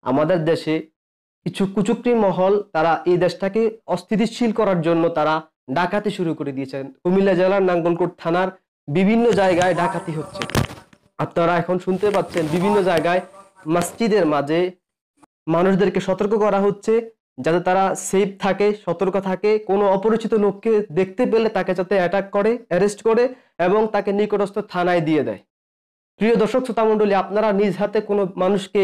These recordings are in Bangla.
আমাদের দেশে কিছু কুচক্রী মহল তারা এই দেশটাকে অস্থিতিশীল করার জন্য তারা ডাকাতি শুরু করে দিয়েছেন। কুমিল্লা জেলার নাঙ্গলকোট থানার বিভিন্ন জায়গায় ডাকাতি হচ্ছে। আপনারা এখন শুনতে পাচ্ছেন বিভিন্ন জায়গায় মসজিদের মাঝে মানুষদেরকে সতর্ক করা হচ্ছে যাতে তারা সেফ থাকে, সতর্ক থাকে, কোনো অপরিচিত লোককে দেখতে পেলে তাকে যাতে অ্যাটাক করে, অ্যারেস্ট করে এবং তাকে নিকটস্থ থানায় দিয়ে দেয়। প্রিয় দর্শক শ্রোতা মণ্ডলী, আপনারা নিজ হাতে কোনো মানুষকে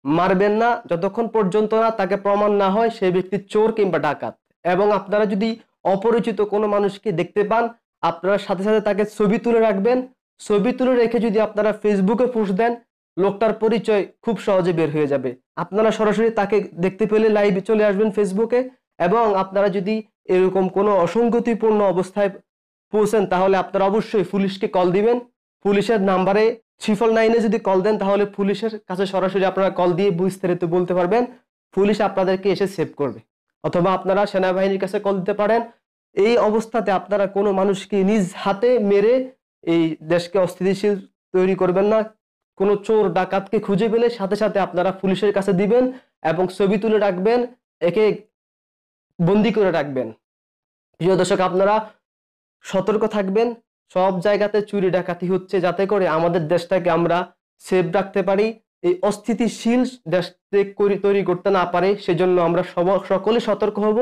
মারবেন না যতক্ষণ পর্যন্ত না তাকে প্রমাণ না হয় সেই ব্যক্তি চোর কিংবা ডাকাত। এবং আপনারা যদি অপরিচিত কোনো মানুষকে দেখতে পান, আপনারা সাথে সাথে তাকে ছবি তুলে রাখবেন। ছবি তুলে রেখে যদি আপনারা ফেসবুকে পোস্ট দেন, লোকটার পরিচয় খুব সহজে বের হয়ে যাবে। আপনারা সরাসরি তাকে দেখতে পেলে লাইভে চলে আসবেন ফেসবুকে। এবং আপনারা যদি এরকম কোনো অসঙ্গতিপূর্ণ অবস্থায় পৌঁছেন তাহলে আপনারা অবশ্যই পুলিশকে কল দিবেন। পুলিশের নাম্বারে 999-এ যদি কল দেন তাহলে পুলিশের কাছে সরাসরি আপনারা কল দিয়ে বিস্তারিত বলতে পারবেন। পুলিশ আপনাদেরকে এসে সেভ করবে। অথবা আপনারা সেনাবাহিনীর কাছে কল দিতে পারেন। এই অবস্থাতে আপনারা কোনো মানুষকে নিজ হাতে মেরে এই দেশকে অস্থিতিশীল তৈরি করবেন না। কোনো চোর ডাকাতকে খুঁজে পেলে সাথে সাথে আপনারা পুলিশের কাছে দিবেন এবং ছবি তুলে রাখবেন, একে বন্দি করে রাখবেন। প্রিয় দর্শক, আপনারা সতর্ক থাকবেন। সব জায়গাতে চুরি ডাকাতি হচ্ছে, যাতে করে আমাদের দেশটাকে আমরা সেফ রাখতে পারি, এই অস্থিতিশীল দেশ তৈরি করতে না পারে, সেজন্য আমরা সকলে সতর্ক হব।